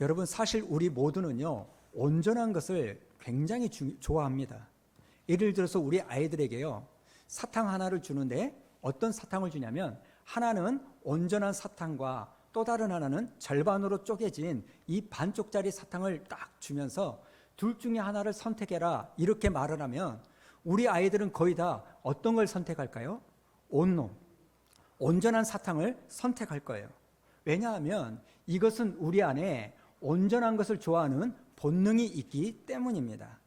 여러분, 사실 우리 모두는요, 온전한 것을 굉장히 좋아합니다. 예를 들어서 우리 아이들에게요, 사탕 하나를 주는데 어떤 사탕을 주냐면, 하나는 온전한 사탕과 또 다른 하나는 절반으로 쪼개진 이 반쪽짜리 사탕을 딱 주면서 둘 중에 하나를 선택해라 이렇게 말을 하면 우리 아이들은 거의 다 어떤 걸 선택할까요? 온전한 사탕을 선택할 거예요. 왜냐하면 이것은 우리 안에 온전한 것을 좋아하는 본능이 있기 때문입니다.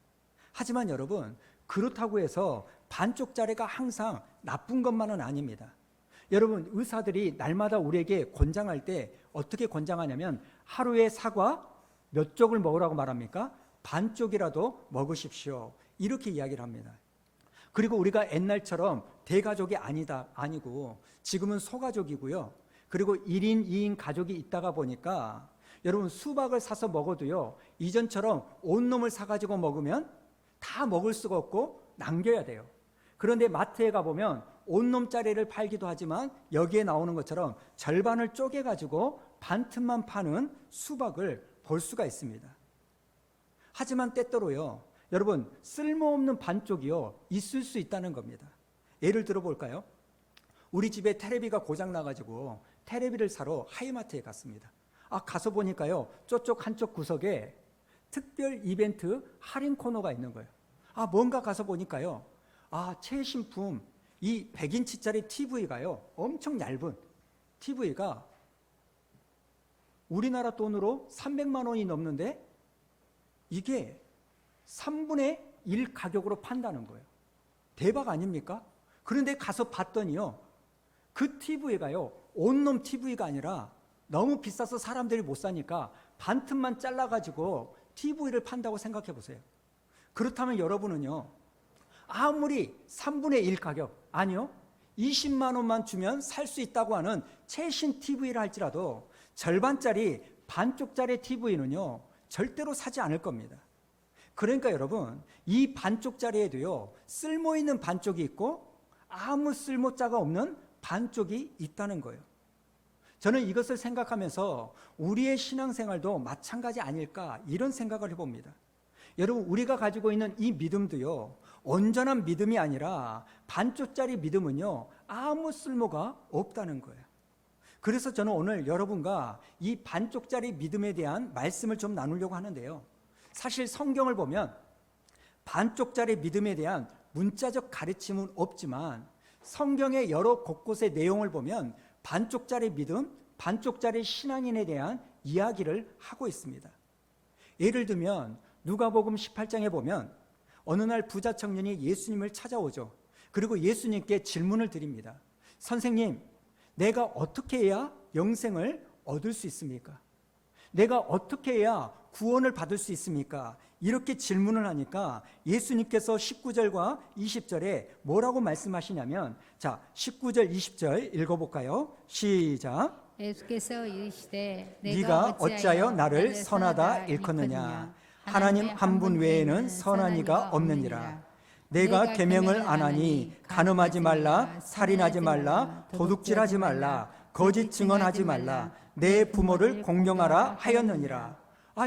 하지만 여러분, 그렇다고 해서 반쪽짜리가 항상 나쁜 것만은 아닙니다. 여러분, 의사들이 날마다 우리에게 권장할 때 어떻게 권장하냐면 하루에 사과 몇 쪽을 먹으라고 말합니까? 반쪽이라도 먹으십시오. 이렇게 이야기를 합니다. 그리고 우리가 옛날처럼 대가족이 아니고 지금은 소가족이고요. 그리고 1인, 2인 가족이 있다가 보니까 여러분, 수박을 사서 먹어도요, 이전처럼 온 놈을 사가지고 먹으면 다 먹을 수가 없고 남겨야 돼요. 그런데 마트에 가보면 온 놈짜리를 팔기도 하지만 여기에 나오는 것처럼 절반을 쪼개가지고 반 틈만 파는 수박을 볼 수가 있습니다. 하지만 때때로요, 여러분, 쓸모없는 반쪽이요 있을 수 있다는 겁니다. 예를 들어 볼까요? 우리 집에 테레비가 고장 나가지고 테레비를 사러 하이마트에 갔습니다. 가서 보니까요, 저쪽 한쪽 구석에 특별 이벤트 할인 코너가 있는 거예요. 뭔가 가서 보니까요, 최신품 이 100인치짜리 TV가요, 엄청 얇은 TV가 우리나라 돈으로 300만 원이 넘는데 이게 3분의 1 가격으로 판다는 거예요. 대박 아닙니까? 그런데 가서 봤더니요, 그 TV가요, 온놈 TV가 아니라 너무 비싸서 사람들이 못 사니까 반 틈만 잘라가지고 TV를 판다고 생각해 보세요. 그렇다면 여러분은요, 아무리 3분의 1 가격, 아니요, 20만 원만 주면 살 수 있다고 하는 최신 TV를 할지라도 절반짜리, 반쪽짜리 TV는요, 절대로 사지 않을 겁니다. 그러니까 여러분, 이 반쪽짜리에도요, 쓸모있는 반쪽이 있고 아무 쓸모자가 없는 반쪽이 있다는 거예요. 저는 이것을 생각하면서 우리의 신앙생활도 마찬가지 아닐까 이런 생각을 해봅니다. 여러분, 우리가 가지고 있는 이 믿음도요, 온전한 믿음이 아니라 반쪽짜리 믿음은요, 아무 쓸모가 없다는 거예요. 그래서 저는 오늘 여러분과 이 반쪽짜리 믿음에 대한 말씀을 좀 나누려고 하는데요, 사실 성경을 보면 반쪽짜리 믿음에 대한 문자적 가르침은 없지만 성경의 여러 곳곳의 내용을 보면 반쪽짜리 믿음, 반쪽짜리 신앙인에 대한 이야기를 하고 있습니다. 예를 들면 누가복음 18장에 보면 어느 날 부자 청년이 예수님을 찾아오죠. 그리고 예수님께 질문을 드립니다. 선생님, 내가 어떻게 해야 영생을 얻을 수 있습니까? 내가 어떻게 해야 구원을 받을 수 있습니까? 이렇게 질문을 하니까 예수님께서 19절과 20절에 뭐라고 말씀하시냐면, 자, 19절 20절 읽어볼까요? 시작. 예수께서 이르시되 네가 어찌하여 나를 선하다 일컫느냐? 하나님 한 분 외에는 선한 이가 없느니라. 내가 계명을 안 하니 간음하지 말라, 살인하지 말라, 도둑질하지 말라, 거짓 증언하지 말라, 내 부모를 공경하라 하였느니라.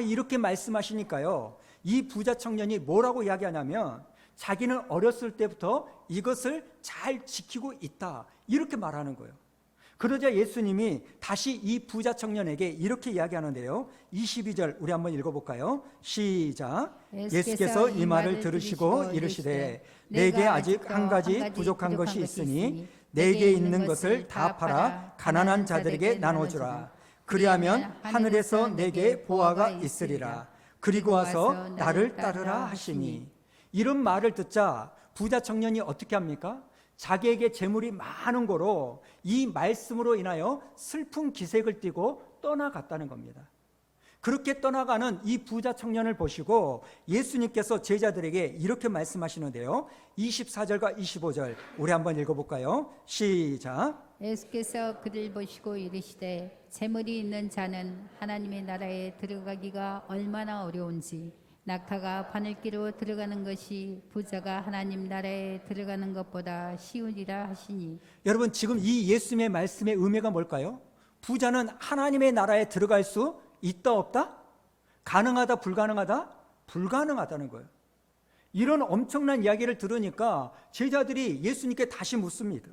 이렇게 말씀하시니까요, 이 부자 청년이 뭐라고 이야기하냐면 자기는 어렸을 때부터 이것을 잘 지키고 있다 이렇게 말하는 거예요. 그러자 예수님이 다시 이 부자 청년에게 이렇게 이야기하는데요, 22절 우리 한번 읽어볼까요? 시작. 예수께서 이 말을 들으시고 이르시되 내게 아직 한 가지 부족한 것이 있으니 내게 있는 것을 다 팔아 가난한 자들에게 나눠주라. 그리하면 하늘에서 내게 보화가 있으리라. 그리고 와서 나를 따르라 하시니. 이런 말을 듣자 부자 청년이 어떻게 합니까? 자기에게 재물이 많은 거로 이 말씀으로 인하여 슬픈 기색을 띠고 떠나갔다는 겁니다. 그렇게 떠나가는 이 부자 청년을 보시고 예수님께서 제자들에게 이렇게 말씀하시는데요, 24절과 25절 우리 한번 읽어볼까요? 시작. 예수께서 그를 보시고 이르시되 재물이 있는 자는 하나님의 나라에 들어가기가 얼마나 어려운지 낙타가 바늘기로 들어가는 것이 부자가 하나님 나라에 들어가는 것보다 쉬우리라 하시니. 여러분, 지금 이 예수님의 말씀의 의미가 뭘까요? 부자는 하나님의 나라에 들어갈 수 있다 없다? 가능하다, 불가능하다? 불가능하다는 거예요. 이런 엄청난 이야기를 들으니까 제자들이 예수님께 다시 묻습니다.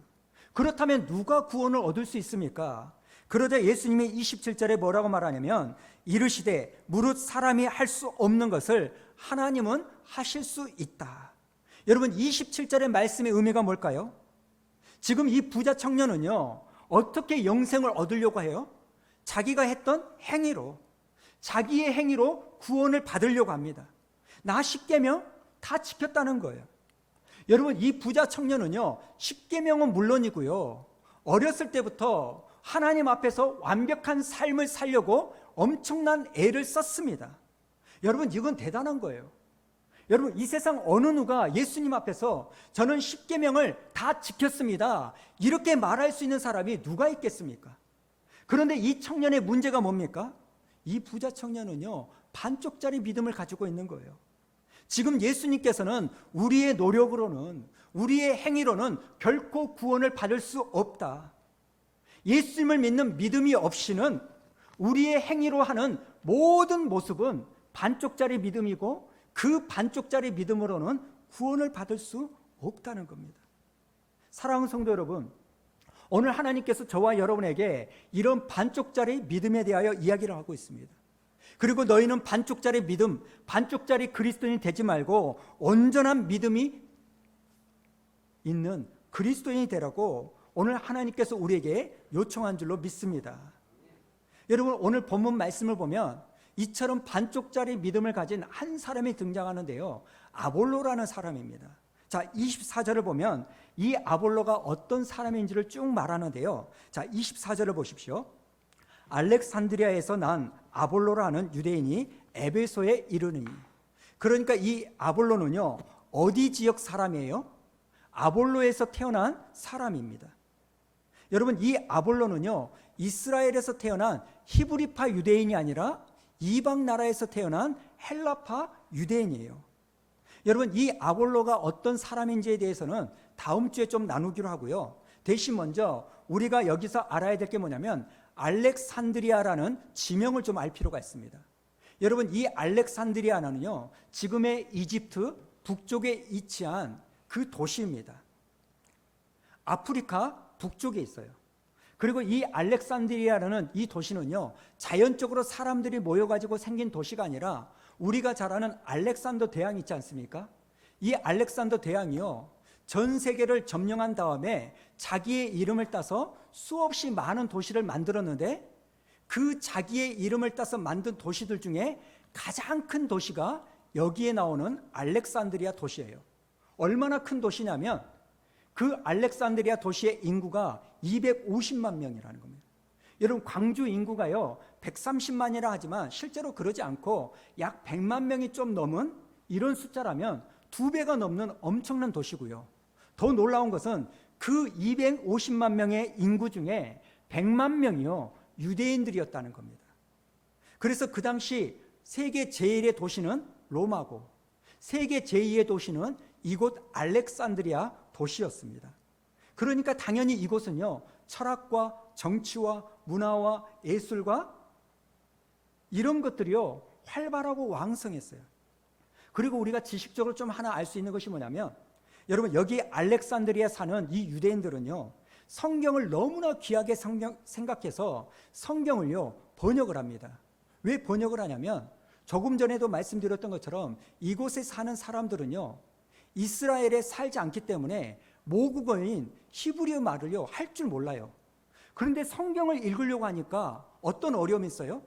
그렇다면 누가 구원을 얻을 수 있습니까? 그러자 예수님이 27절에 뭐라고 말하냐면 이르시되 무릇 사람이 할 수 없는 것을 하나님은 하실 수 있다. 여러분 27절의 말씀의 의미가 뭘까요? 지금 이 부자 청년은요 어떻게 영생을 얻으려고 해요? 자기가 했던 행위로, 자기의 행위로 구원을 받으려고 합니다. 나 10계명 다 지켰다는 거예요. 여러분 이 부자 청년은요 10계명은 물론이고요 어렸을 때부터 하나님 앞에서 완벽한 삶을 살려고 엄청난 애를 썼습니다. 여러분 이건 대단한 거예요. 여러분 이 세상 어느 누가 예수님 앞에서 저는 10계명을 다 지켰습니다 이렇게 말할 수 있는 사람이 누가 있겠습니까? 그런데 이 청년의 문제가 뭡니까? 이 부자 청년은요 반쪽짜리 믿음을 가지고 있는 거예요. 지금 예수님께서는 우리의 노력으로는, 우리의 행위로는 결코 구원을 받을 수 없다. 예수님을 믿는 믿음이 없이는 우리의 행위로 하는 모든 모습은 반쪽짜리 믿음이고 그 반쪽짜리 믿음으로는 구원을 받을 수 없다는 겁니다. 사랑하는 성도 여러분, 오늘 하나님께서 저와 여러분에게 이런 반쪽짜리 믿음에 대하여 이야기를 하고 있습니다. 그리고 너희는 반쪽짜리 믿음, 반쪽짜리 그리스도인이 되지 말고 온전한 믿음이 있는 그리스도인이 되라고 오늘 하나님께서 우리에게 요청한 줄로 믿습니다. 여러분 오늘 본문 말씀을 보면 이처럼 반쪽짜리 믿음을 가진 한 사람이 등장하는데요 아볼로라는 사람입니다. 자 24절을 보면 이 아볼로가 어떤 사람인지를 쭉 말하는데요 자 24절을 보십시오. 알렉산드리아에서 난 아볼로라는 유대인이 에베소에 이르니. 그러니까 이 아볼로는요 어디 지역 사람이에요? 아볼로에서 태어난 사람입니다. 여러분 이 아볼로는요 이스라엘에서 태어난 히브리파 유대인이 아니라 이방 나라에서 태어난 헬라파 유대인이에요. 여러분 이 아볼로가 어떤 사람인지에 대해서는 다음 주에 좀 나누기로 하고요 대신 먼저 우리가 여기서 알아야 될 게 뭐냐면 알렉산드리아라는 지명을 좀 알 필요가 있습니다. 여러분 이 알렉산드리아는요 지금의 이집트 북쪽에 위치한 그 도시입니다. 아프리카 북쪽에 있어요. 그리고 이 알렉산드리아라는 이 도시는요 자연적으로 사람들이 모여가지고 생긴 도시가 아니라 우리가 잘 아는 알렉산더 대왕 있지 않습니까? 이 알렉산더 대왕이요 전 세계를 점령한 다음에 자기의 이름을 따서 수없이 많은 도시를 만들었는데 그 자기의 이름을 따서 만든 도시들 중에 가장 큰 도시가 여기에 나오는 알렉산드리아 도시예요. 얼마나 큰 도시냐면 그 알렉산드리아 도시의 인구가 250만 명이라는 겁니다. 여러분 광주 인구가요 130만이라 하지만 실제로 그러지 않고 약 100만 명이 좀 넘은 이런 숫자라면 2배가 넘는 엄청난 도시고요. 더 놀라운 것은 그 250만 명의 인구 중에 100만 명이요 유대인들이었다는 겁니다. 그래서 그 당시 세계 제1의 도시는 로마고 세계 제2의 도시는 이곳 알렉산드리아 도시였습니다. 그러니까 당연히 이곳은요 철학과 정치와 문화와 예술과 이런 것들이요 활발하고 왕성했어요. 그리고 우리가 지식적으로 좀 하나 알 수 있는 것이 뭐냐면 여러분 여기 알렉산드리아에 사는 이 유대인들은요 성경을 너무나 귀하게 생각해서 성경을요 번역을 합니다. 왜 번역을 하냐면 조금 전에도 말씀드렸던 것처럼 이곳에 사는 사람들은요 이스라엘에 살지 않기 때문에 모국어인 히브리어 말을요 할 줄 몰라요. 그런데 성경을 읽으려고 하니까 어떤 어려움이 있어요?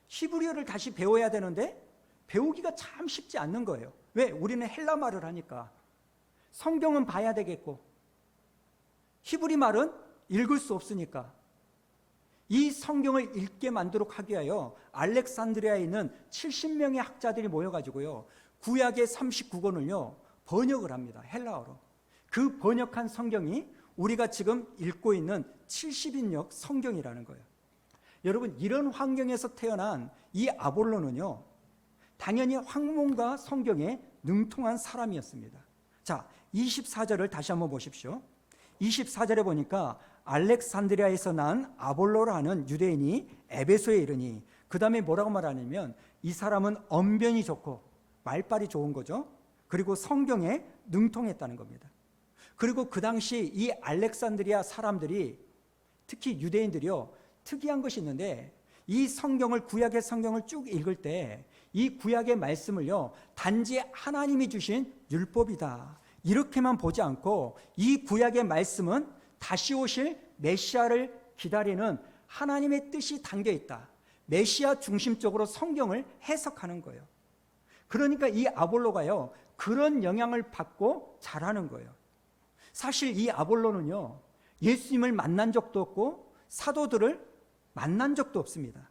히브리어를 다시 배워야 되는데 배우기가 참 쉽지 않는 거예요. 왜? 우리는 헬라 말을 하니까. 성경은 봐야 되겠고 히브리 말은 읽을 수 없으니까 이 성경을 읽게 만들도록 하기 위하여 알렉산드리아에 있는 70명의 학자들이 모여가지고요 구약의 39권을요 번역을 합니다. 헬라어로. 그 번역한 성경이 우리가 지금 읽고 있는 70인역 성경이라는 거예요. 여러분 이런 환경에서 태어난 이 아볼로는요 당연히 학문과 성경에 능통한 사람이었습니다. 자 24절을 다시 한번 보십시오. 24절에 보니까 알렉산드리아에서 난 아볼로라는 유대인이 에베소에 이르니 그 다음에 뭐라고 말하냐면 이 사람은 언변이 좋고 말빨이 좋은 거죠. 그리고 성경에 능통했다는 겁니다. 그리고 그 당시 이 알렉산드리아 사람들이, 특히 유대인들이요, 특이한 것이 있는데, 이 성경을, 구약의 성경을 쭉 읽을 때 이 구약의 말씀을요, 단지 하나님이 주신 율법이다 이렇게만 보지 않고, 이 구약의 말씀은 다시 오실 메시아를 기다리는 하나님의 뜻이 담겨 있다, 메시아 중심적으로 성경을 해석하는 거예요. 그러니까 이 아볼로가요, 그런 영향을 받고 자라는 거예요. 사실 이 아볼로는요, 예수님을 만난 적도 없고 사도들을 만난 적도 없습니다.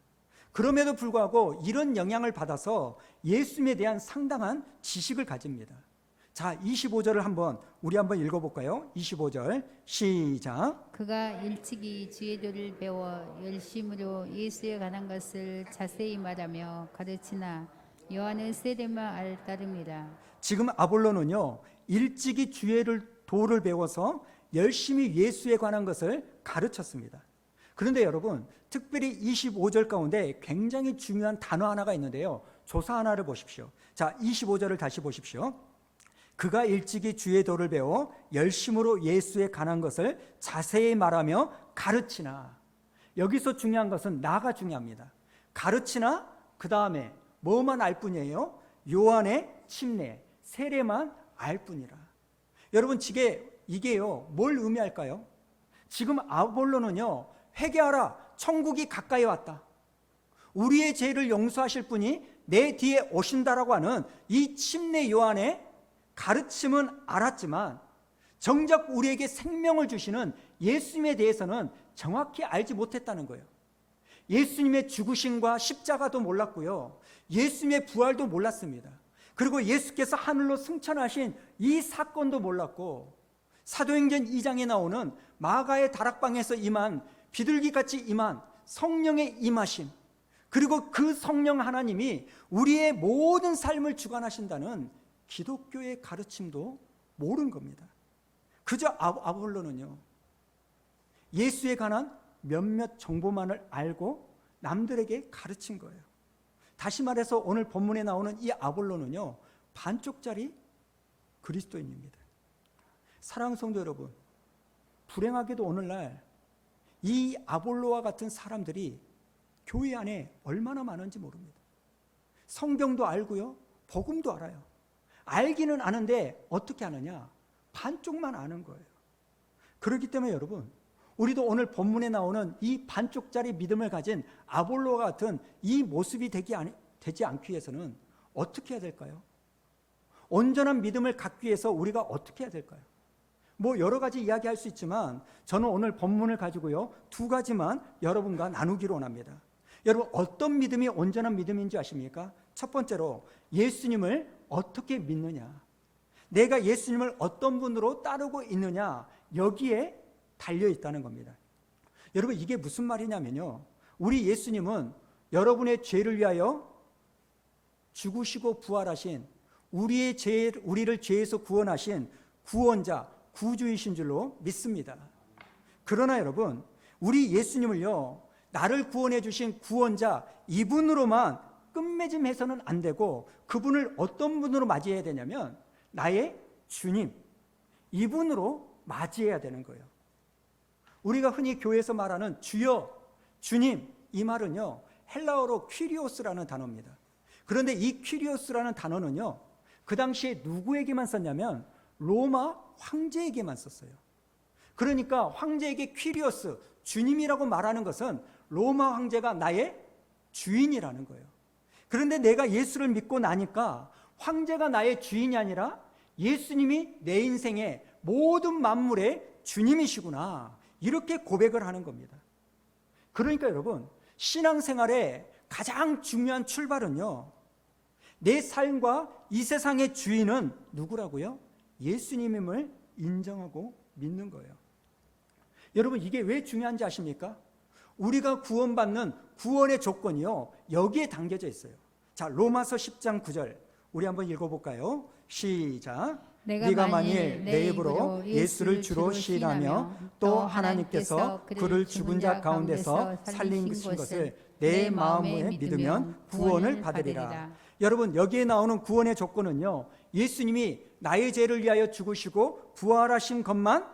그럼에도 불구하고 이런 영향을 받아서 예수님에 대한 상당한 지식을 가집니다. 자, 25절을 우리 한번 읽어볼까요? 25절 시작. 그가 일찍이 주의 도를 배워 열심으로 예수에 관한 것을 자세히 말하며 가르치나 요한은 세례만 알 따름이라. 지금 아볼로는요, 일찍이 주의 도를 배워서 열심히 예수에 관한 것을 가르쳤습니다. 그런데 여러분, 특별히 25절 가운데 굉장히 중요한 단어 하나가 있는데요, 조사 하나를 보십시오. 자, 25절을 다시 보십시오. 그가 일찍이 주의 도를 배워 열심으로 예수에 관한 것을 자세히 말하며 가르치나. 여기서 중요한 것은 나가 중요합니다. 가르치나, 그 다음에 뭐만 알 뿐이에요? 요한의 침례, 세례만 알 뿐이라. 여러분, 이게요, 뭘 의미할까요? 지금 아볼로는요, 회개하라, 천국이 가까이 왔다, 우리의 죄를 용서하실 분이 내 뒤에 오신다라고 하는 이 침례 요한의 가르침은 알았지만, 정작 우리에게 생명을 주시는 예수님에 대해서는 정확히 알지 못했다는 거예요. 예수님의 죽으심과 십자가도 몰랐고요, 예수님의 부활도 몰랐습니다. 그리고 예수께서 하늘로 승천하신 이 사건도 몰랐고, 사도행전 2장에 나오는 마가의 다락방에서 임한, 비둘기같이 임한 성령의 임하심, 그리고 그 성령 하나님이 우리의 모든 삶을 주관하신다는 기독교의 가르침도 모른 겁니다. 그저 아볼로는요, 예수에 관한 몇몇 정보만을 알고 남들에게 가르친 거예요. 다시 말해서 오늘 본문에 나오는 이 아볼로는요, 반쪽짜리 그리스도인입니다. 사랑하는 성도 여러분, 불행하게도 오늘날 이 아볼로와 같은 사람들이 교회 안에 얼마나 많은지 모릅니다. 성경도 알고요, 복음도 알아요. 알기는 아는데 어떻게 아느냐? 반쪽만 아는 거예요. 그렇기 때문에 여러분, 우리도 오늘 본문에 나오는 이 반쪽짜리 믿음을 가진 아볼로와 같은 이 모습이 되지 않기 위해서는 어떻게 해야 될까요? 온전한 믿음을 갖기 위해서 우리가 어떻게 해야 될까요? 여러 가지 이야기할 수 있지만 저는 오늘 본문을 가지고요, 두 가지만 여러분과 나누기로 원합니다. 여러분, 어떤 믿음이 온전한 믿음인지 아십니까? 첫 번째로 예수님을 어떻게 믿느냐, 내가 예수님을 어떤 분으로 따르고 있느냐, 여기에 달려 있다는 겁니다. 여러분, 이게 무슨 말이냐면요, 우리 예수님은 여러분의 죄를 위하여 죽으시고 부활하신, 우리를 죄에서 구원하신 구원자, 구주이신 줄로 믿습니다. 그러나 여러분, 우리 예수님을요, 나를 구원해 주신 구원자, 이분으로만 끝맺음해서는 안 되고, 그분을 어떤 분으로 맞이해야 되냐면 나의 주님, 이분으로 맞이해야 되는 거예요. 우리가 흔히 교회에서 말하는 주여, 주님, 이 말은요, 헬라어로 퀴리오스라는 단어입니다. 그런데 이 퀴리오스라는 단어는요, 그 당시에 누구에게만 썼냐면 로마 황제에게만 썼어요. 그러니까 황제에게 퀴리오스, 주님이라고 말하는 것은 로마 황제가 나의 주인이라는 거예요. 그런데 내가 예수를 믿고 나니까 황제가 나의 주인이 아니라 예수님이 내 인생의 모든 만물의 주님이시구나, 이렇게 고백을 하는 겁니다. 그러니까 여러분, 신앙생활의 가장 중요한 출발은요, 내 삶과 이 세상의 주인은 누구라고요? 예수님임을 인정하고 믿는 거예요. 여러분, 이게 왜 중요한지 아십니까? 우리가 구원받는 구원의 조건이요, 여기에 담겨져 있어요. 자, 로마서 10장 9절 우리 한번 읽어볼까요? 시작. 네가 만일 내 입으로 예수를 주로 시인하며 또 하나님께서 그를 죽은 자 가운데서 살리신 것을 내 마음에 믿으면 구원을 받으리라. 여러분, 여기에 나오는 구원의 조건은요, 예수님이 나의 죄를 위하여 죽으시고 부활하신 것만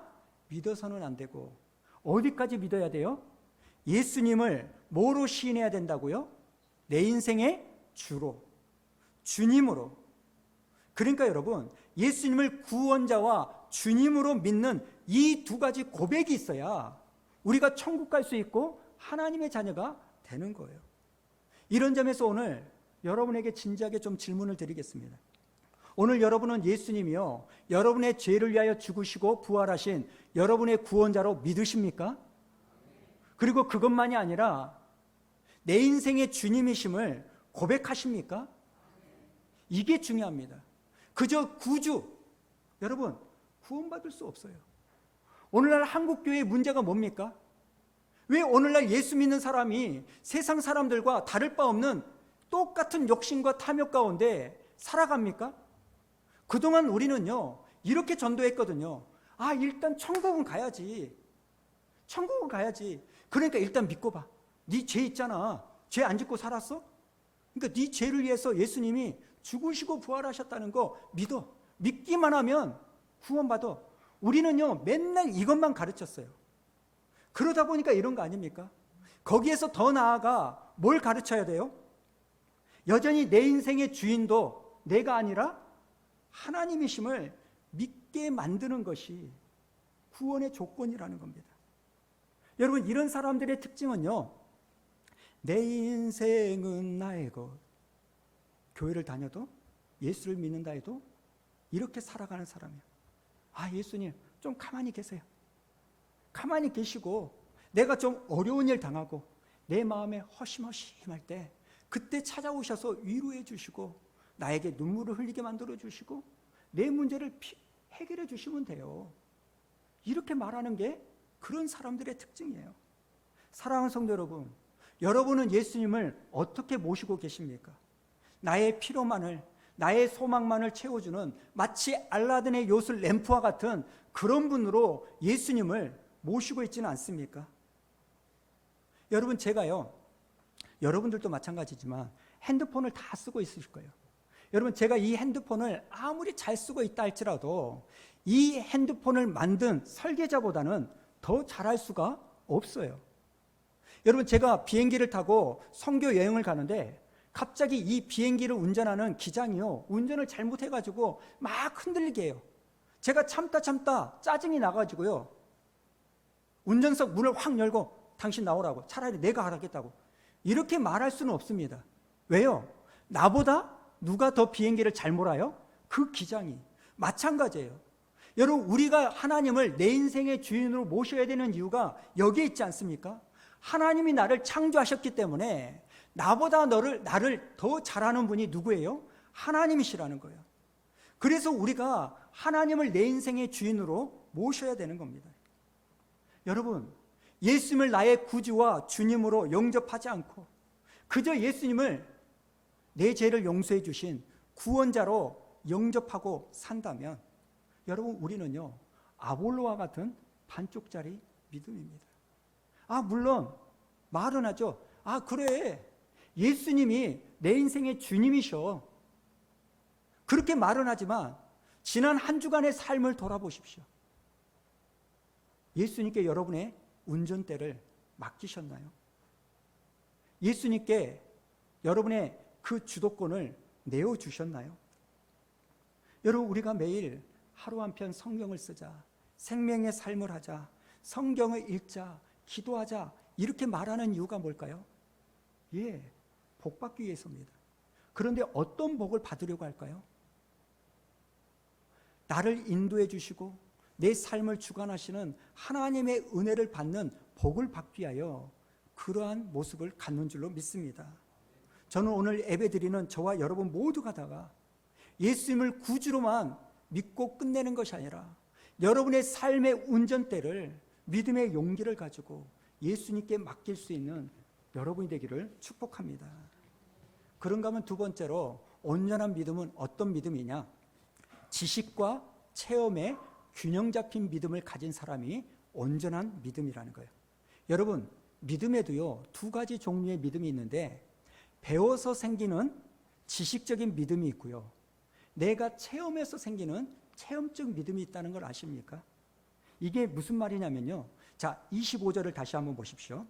믿어서는 안 되고, 어디까지 믿어야 돼요? 예수님을 뭐로 시인해야 된다고요? 내 인생의 주로, 주님으로. 그러니까 여러분, 예수님을 구원자와 주님으로 믿는 이 두 가지 고백이 있어야 우리가 천국 갈 수 있고 하나님의 자녀가 되는 거예요. 이런 점에서 오늘 여러분에게 진지하게 좀 질문을 드리겠습니다. 오늘 여러분은 예수님이요, 여러분의 죄를 위하여 죽으시고 부활하신 여러분의 구원자로 믿으십니까? 그리고 그것만이 아니라 내 인생의 주님이심을 고백하십니까? 이게 중요합니다. 그저 구주, 여러분, 구원받을 수 없어요. 오늘날 한국교회의 문제가 뭡니까? 왜 오늘날 예수 믿는 사람이 세상 사람들과 다를 바 없는 똑같은 욕심과 탐욕 가운데 살아갑니까? 그동안 우리는요, 이렇게 전도했거든요. 아, 일단 천국은 가야지. 천국은 가야지. 그러니까 일단 믿고 봐. 네 죄 있잖아. 죄 안 짓고 살았어? 그러니까 네 죄를 위해서 예수님이 죽으시고 부활하셨다는 거 믿어. 믿기만 하면 구원받아. 우리는요, 맨날 이것만 가르쳤어요. 그러다 보니까 이런 거 아닙니까? 거기에서 더 나아가 뭘 가르쳐야 돼요? 여전히 내 인생의 주인도 내가 아니라 하나님이심을 믿게 만드는 것이 구원의 조건이라는 겁니다. 여러분, 이런 사람들의 특징은요, 내 인생은 나의 것. 교회를 다녀도 예수를 믿는다 해도 이렇게 살아가는 사람이에요. 아, 예수님 좀 가만히 계세요. 가만히 계시고 내가 좀 어려운 일 당하고 내 마음에 허심허심할 때 그때 찾아오셔서 위로해 주시고 나에게 눈물을 흘리게 만들어 주시고 내 문제를 해결해 주시면 돼요. 이렇게 말하는 게 그런 사람들의 특징이에요. 사랑하는 성도 여러분, 여러분은 예수님을 어떻게 모시고 계십니까? 나의 피로만을, 나의 소망만을 채워주는 마치 알라딘의 요술 램프와 같은 그런 분으로 예수님을 모시고 있지는 않습니까? 여러분, 제가요, 여러분들도 마찬가지지만 핸드폰을 다 쓰고 있으실 거예요. 여러분, 제가 이 핸드폰을 아무리 잘 쓰고 있다 할지라도 이 핸드폰을 만든 설계자보다는 더 잘할 수가 없어요. 여러분, 제가 비행기를 타고 선교 여행을 가는데 갑자기 이 비행기를 운전하는 기장이요, 운전을 잘못해가지고 막 흔들리게 해요. 제가 참다 짜증이 나가지고요, 운전석 문을 확 열고 당신 나오라고, 차라리 내가 하라겠다고 이렇게 말할 수는 없습니다. 왜요? 나보다 누가 더 비행기를 잘 몰아요? 그 기장이. 마찬가지예요. 여러분, 우리가 하나님을 내 인생의 주인으로 모셔야 되는 이유가 여기에 있지 않습니까? 하나님이 나를 창조하셨기 때문에 나보다 나를 더 잘하는 분이 누구예요? 하나님이시라는 거예요. 그래서 우리가 하나님을 내 인생의 주인으로 모셔야 되는 겁니다. 여러분, 예수님을 나의 구주와 주님으로 영접하지 않고 그저 예수님을 내 죄를 용서해 주신 구원자로 영접하고 산다면 여러분, 우리는요, 아볼로와 같은 반쪽짜리 믿음입니다. 아, 물론 말은 하죠. 아, 그래, 예수님이 내 인생의 주님이셔. 그렇게 말은 하지만 지난 한 주간의 삶을 돌아보십시오. 예수님께 여러분의 운전대를 맡기셨나요? 예수님께 여러분의 그 주도권을 내어주셨나요? 여러분, 우리가 매일 하루 한 편 성경을 쓰자, 생명의 삶을 하자, 성경을 읽자, 기도하자 이렇게 말하는 이유가 뭘까요? 예, 복 받기 위해서입니다. 그런데 어떤 복을 받으려고 할까요? 나를 인도해 주시고 내 삶을 주관하시는 하나님의 은혜를 받는 복을 받기 위하여 그러한 모습을 갖는 줄로 믿습니다. 저는 오늘 예배드리는 저와 여러분 모두가 다가 예수님을 구주로만 믿고 끝내는 것이 아니라 여러분의 삶의 운전대를 믿음의 용기를 가지고 예수님께 맡길 수 있는 여러분이 되기를 축복합니다. 그런가 하면 두 번째로, 온전한 믿음은 어떤 믿음이냐? 지식과 체험에 균형 잡힌 믿음을 가진 사람이 온전한 믿음이라는 거예요. 여러분, 믿음에도요, 두 가지 종류의 믿음이 있는데 배워서 생기는 지식적인 믿음이 있고요, 내가 체험해서 생기는 체험적 믿음이 있다는 걸 아십니까? 이게 무슨 말이냐면요, 자, 25절을 다시 한번 보십시오.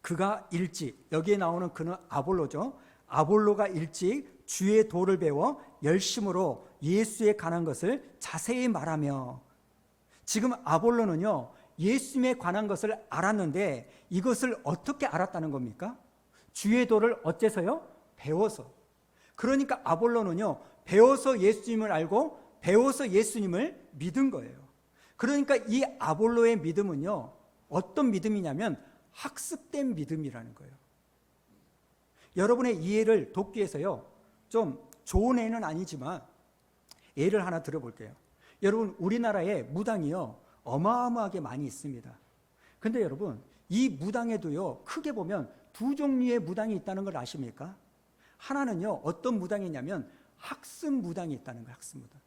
그가 일찍, 여기에 나오는 그는 아볼로죠. 아볼로가 일찍 주의 도를 배워 열심으로 예수에 관한 것을 자세히 말하며, 지금 아볼로는요, 예수님에 관한 것을 알았는데 이것을 어떻게 알았다는 겁니까? 주의 도를 어째서요? 배워서. 그러니까 아볼로는요, 배워서 예수님을 알고 배워서 예수님을 믿은 거예요. 그러니까 이 아볼로의 믿음은요, 어떤 믿음이냐면 학습된 믿음이라는 거예요. 여러분의 이해를 돕기 위해서요, 좀 좋은 예는 아니지만 예를 하나 들어볼게요. 여러분, 우리나라에 무당이요, 어마어마하게 많이 있습니다. 근데 여러분, 이 무당에도요, 크게 보면 두 종류의 무당이 있다는 걸 아십니까? 하나는요, 어떤 무당이냐면 학습 무당이 있다는 거예요. 학습 무당.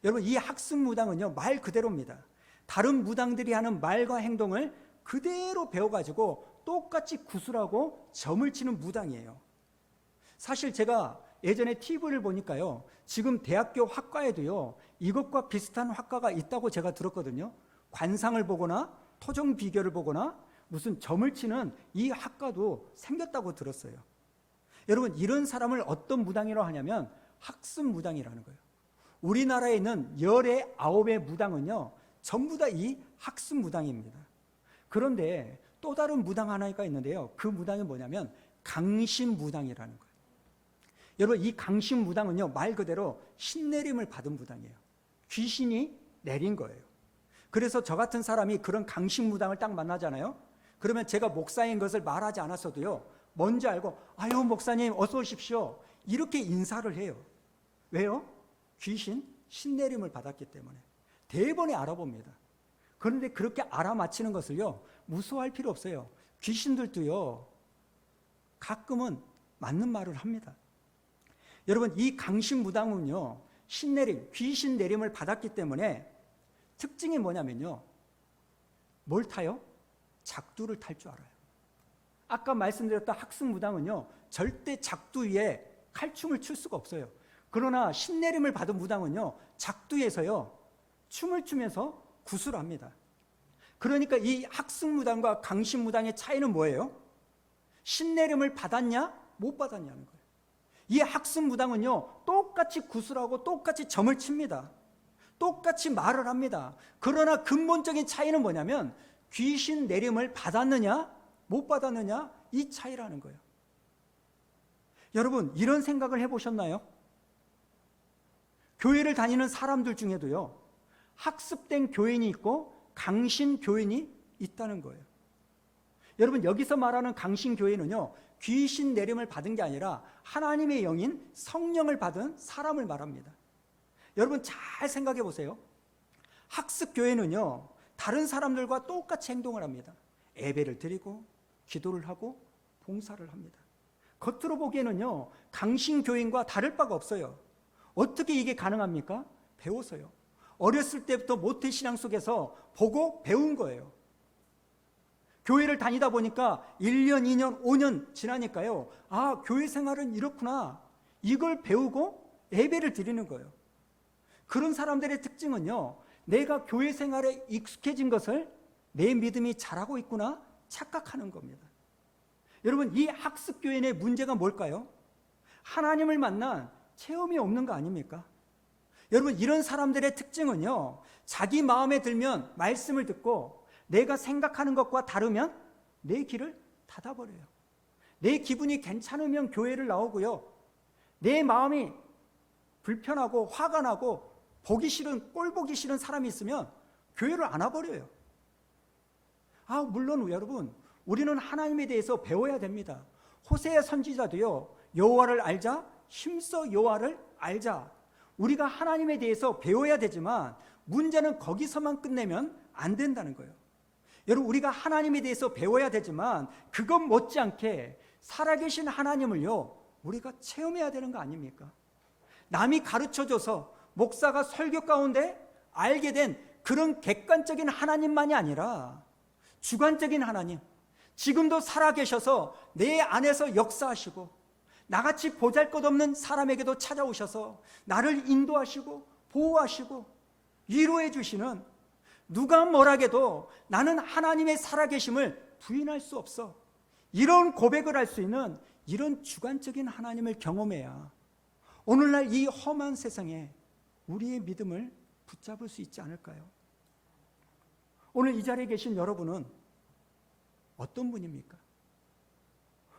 여러분, 이 학습 무당은요, 말 그대로입니다. 다른 무당들이 하는 말과 행동을 그대로 배워가지고 똑같이 구술하고 점을 치는 무당이에요. 사실 제가 예전에 TV를 보니까요, 지금 대학교 학과에도요, 이것과 비슷한 학과가 있다고 제가 들었거든요. 관상을 보거나 토종 비결을 보거나 무슨 점을 치는 이 학과도 생겼다고 들었어요. 여러분, 이런 사람을 어떤 무당이라고 하냐면 학습 무당이라는 거예요. 우리나라에 있는 19의 무당은요, 전부 다 이 학습 무당입니다. 그런데 또 다른 무당 하나가 있는데요, 그 무당이 뭐냐면 강신 무당이라는 거예요. 여러분, 이 강신 무당은요, 말 그대로 신내림을 받은 무당이에요. 귀신이 내린 거예요. 그래서 저 같은 사람이 그런 강신 무당을 딱 만나잖아요. 그러면 제가 목사인 것을 말하지 않았어도요, 뭔지 알고 아유 목사님 어서 오십시오, 이렇게 인사를 해요. 왜요? 귀신 신내림을 받았기 때문에 대번에 알아봅니다. 그런데 그렇게 알아맞히는 것을요, 무서워할 필요 없어요. 귀신들도요, 가끔은 맞는 말을 합니다. 여러분, 이 강신무당은요, 신내림, 귀신 내림을 받았기 때문에 특징이 뭐냐면요, 뭘 타요? 작두를 탈 줄 알아요. 아까 말씀드렸던 학습무당은요, 절대 작두 위에 칼춤을 출 수가 없어요. 그러나 신내림을 받은 무당은요, 작두에서요, 춤을 추면서 구술합니다. 그러니까 이 학습무당과 강신무당의 차이는 뭐예요? 신내림을 받았냐 못 받았냐는 거예요. 이 학습무당은요, 똑같이 구술하고 똑같이 점을 칩니다. 똑같이 말을 합니다. 그러나 근본적인 차이는 뭐냐면 귀신 내림을 받았느냐 못 받았느냐, 이 차이라는 거예요. 여러분, 이런 생각을 해보셨나요? 교회를 다니는 사람들 중에도요, 학습된 교인이 있고 강신 교인이 있다는 거예요. 여러분, 여기서 말하는 강신 교인은요, 귀신 내림을 받은 게 아니라 하나님의 영인 성령을 받은 사람을 말합니다. 여러분, 잘 생각해 보세요. 학습 교회는요, 다른 사람들과 똑같이 행동을 합니다. 예배를 드리고 기도를 하고 봉사를 합니다. 겉으로 보기에는요, 강신 교인과 다를 바가 없어요. 어떻게 이게 가능합니까? 배워서요. 어렸을 때부터 모태신앙 속에서 보고 배운 거예요. 교회를 다니다 보니까 1년, 2년, 5년 지나니까요, 아, 교회 생활은 이렇구나, 이걸 배우고 예배를 드리는 거예요. 그런 사람들의 특징은요, 내가 교회 생활에 익숙해진 것을 내 믿음이 잘하고 있구나 착각하는 겁니다. 여러분, 이 학습교인의 문제가 뭘까요? 하나님을 만난 체험이 없는 거 아닙니까? 여러분, 이런 사람들의 특징은요, 자기 마음에 들면 말씀을 듣고 내가 생각하는 것과 다르면 내 길을 닫아버려요. 내 기분이 괜찮으면 교회를 나오고요, 내 마음이 불편하고 화가 나고 보기 싫은, 꼴 보기 싫은 사람이 있으면 교회를 안 와버려요. 아, 물론 여러분, 우리는 하나님에 대해서 배워야 됩니다. 호세아 선지자도요, 여호와를 알자, 힘써 여호와를 알자. 우리가 하나님에 대해서 배워야 되지만 문제는 거기서만 끝내면 안 된다는 거예요. 여러분, 우리가 하나님에 대해서 배워야 되지만 그것 못지않게 살아계신 하나님을요, 우리가 체험해야 되는 거 아닙니까? 남이 가르쳐줘서 목사가 설교 가운데 알게 된 그런 객관적인 하나님만이 아니라 주관적인 하나님, 지금도 살아계셔서 내 안에서 역사하시고 나같이 보잘것없는 사람에게도 찾아오셔서 나를 인도하시고 보호하시고 위로해 주시는, 누가 뭐라해도 나는 하나님의 살아계심을 부인할 수 없어, 이런 고백을 할 수 있는 이런 주관적인 하나님을 경험해야 오늘날 이 험한 세상에 우리의 믿음을 붙잡을 수 있지 않을까요? 오늘 이 자리에 계신 여러분은 어떤 분입니까?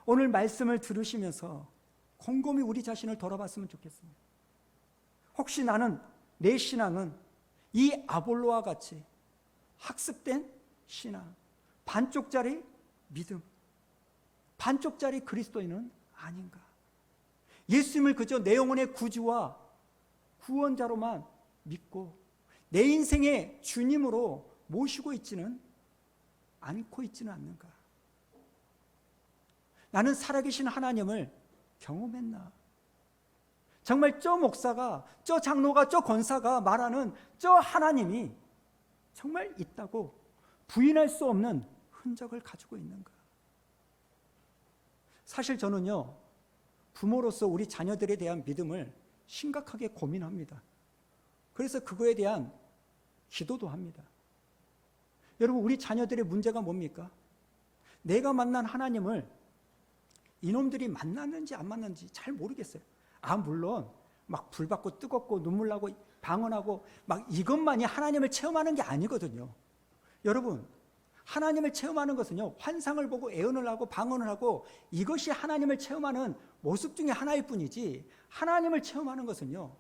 오늘 말씀을 들으시면서 곰곰이 우리 자신을 돌아봤으면 좋겠습니다. 혹시 나는, 내 신앙은 이 아볼로와 같이 학습된 신앙, 반쪽짜리 믿음, 반쪽짜리 그리스도인은 아닌가? 예수님을 그저 내 영혼의 구주와 구원자로만 믿고 내 인생의 주님으로 모시고 있지는 않는가? 나는 살아계신 하나님을 경험했나? 정말 저 목사가, 저 장로가, 저 권사가 말하는 저 하나님이 정말 있다고 부인할 수 없는 흔적을 가지고 있는가? 사실 저는요, 부모로서 우리 자녀들에 대한 믿음을 심각하게 고민합니다. 그래서 그거에 대한 기도도 합니다. 여러분, 우리 자녀들의 문제가 뭡니까? 내가 만난 하나님을 이놈들이 만났는지 안 만났는지 잘 모르겠어요. 물론 막 불받고 뜨겁고 눈물 나고 방언하고 막 이것만이 하나님을 체험하는 게 아니거든요. 여러분, 하나님을 체험하는 것은요, 환상을 보고 애언을 하고 방언을 하고 이것이 하나님을 체험하는 모습 중에 하나일 뿐이지, 하나님을 체험하는 것은요,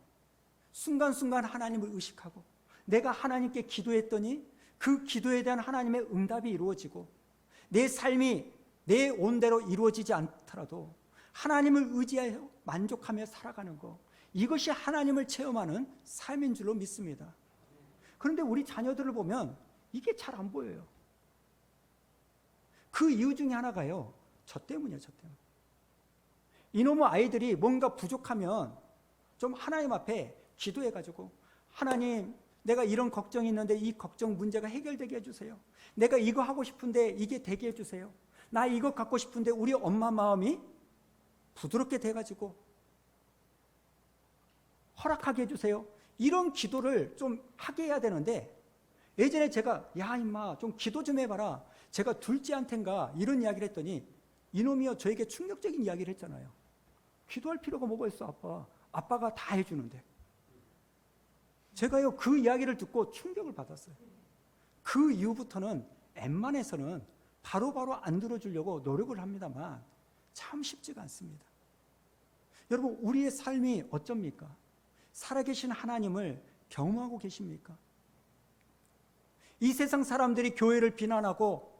순간순간 하나님을 의식하고 내가 하나님께 기도했더니 그 기도에 대한 하나님의 응답이 이루어지고 내 삶이 내 온대로 이루어지지 않더라도 하나님을 의지하여 만족하며 살아가는 것, 이것이 하나님을 체험하는 삶인 줄로 믿습니다. 그런데 우리 자녀들을 보면 이게 잘 안 보여요. 그 이유 중에 하나가요, 저 때문이에요. 저 때문. 이놈의 아이들이 뭔가 부족하면 좀 하나님 앞에 기도해가지고, 하나님, 내가 이런 걱정이 있는데 이 걱정 문제가 해결되게 해주세요. 내가 이거 하고 싶은데 이게 되게 해주세요. 나 이거 갖고 싶은데 우리 엄마 마음이 부드럽게 돼가지고 허락하게 해주세요. 이런 기도를 좀 하게 해야 되는데, 예전에 제가 야 임마 좀 기도 좀 해봐라, 제가 둘째한텐가 이런 이야기를 했더니 이놈이요 저에게 충격적인 이야기를 했잖아요. 기도할 필요가 뭐가 있어, 아빠가 다 해주는데. 제가요 그 이야기를 듣고 충격을 받았어요. 그 이후부터는 웬만해서는 바로바로 안 들어주려고 노력을 합니다만 참 쉽지가 않습니다. 여러분, 우리의 삶이 어쩝니까? 살아계신 하나님을 경험하고 계십니까? 이 세상 사람들이 교회를 비난하고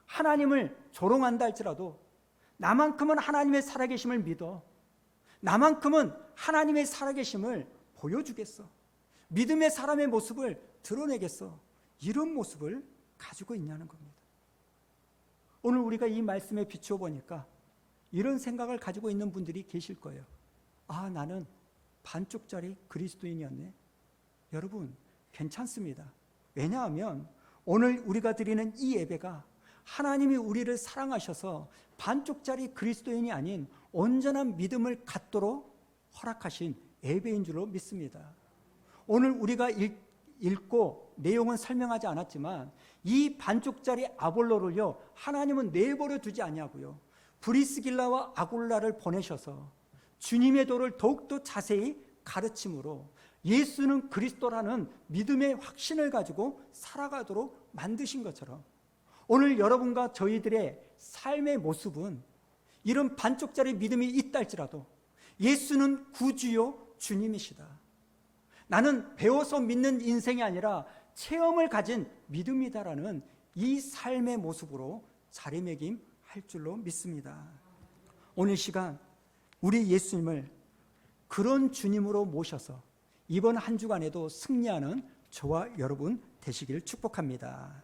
하나님을 조롱한다 할지라도 나만큼은 하나님의 살아계심을 믿어, 나만큼은 하나님의 살아계심을 보여주겠어, 믿음의 사람의 모습을 드러내겠어, 이런 모습을 가지고 있냐는 겁니다. 오늘 우리가 이 말씀에 비추어 보니까 이런 생각을 가지고 있는 분들이 계실 거예요. 나는 반쪽짜리 그리스도인이었네. 여러분, 괜찮습니다. 왜냐하면 오늘 우리가 드리는 이 예배가 하나님이 우리를 사랑하셔서 반쪽짜리 그리스도인이 아닌 온전한 믿음을 갖도록 허락하신 예배인 줄로 믿습니다. 오늘 우리가 읽고 내용은 설명하지 않았지만 이 반쪽짜리 아볼로를요, 하나님은 내버려 두지 아니하고요, 브리스길라와 아굴라를 보내셔서 주님의 도를 더욱더 자세히 가르침으로 예수는 그리스도라는 믿음의 확신을 가지고 살아가도록 만드신 것처럼, 오늘 여러분과 저희들의 삶의 모습은 이런 반쪽짜리 믿음이 있다 할지라도 예수는 구주요 주님이시다, 나는 배워서 믿는 인생이 아니라 체험을 가진 믿음이다라는 이 삶의 모습으로 자리매김할 줄로 믿습니다. 오늘 시간 우리 예수님을 그런 주님으로 모셔서 이번 한 주간에도 승리하는 저와 여러분 되시기를 축복합니다.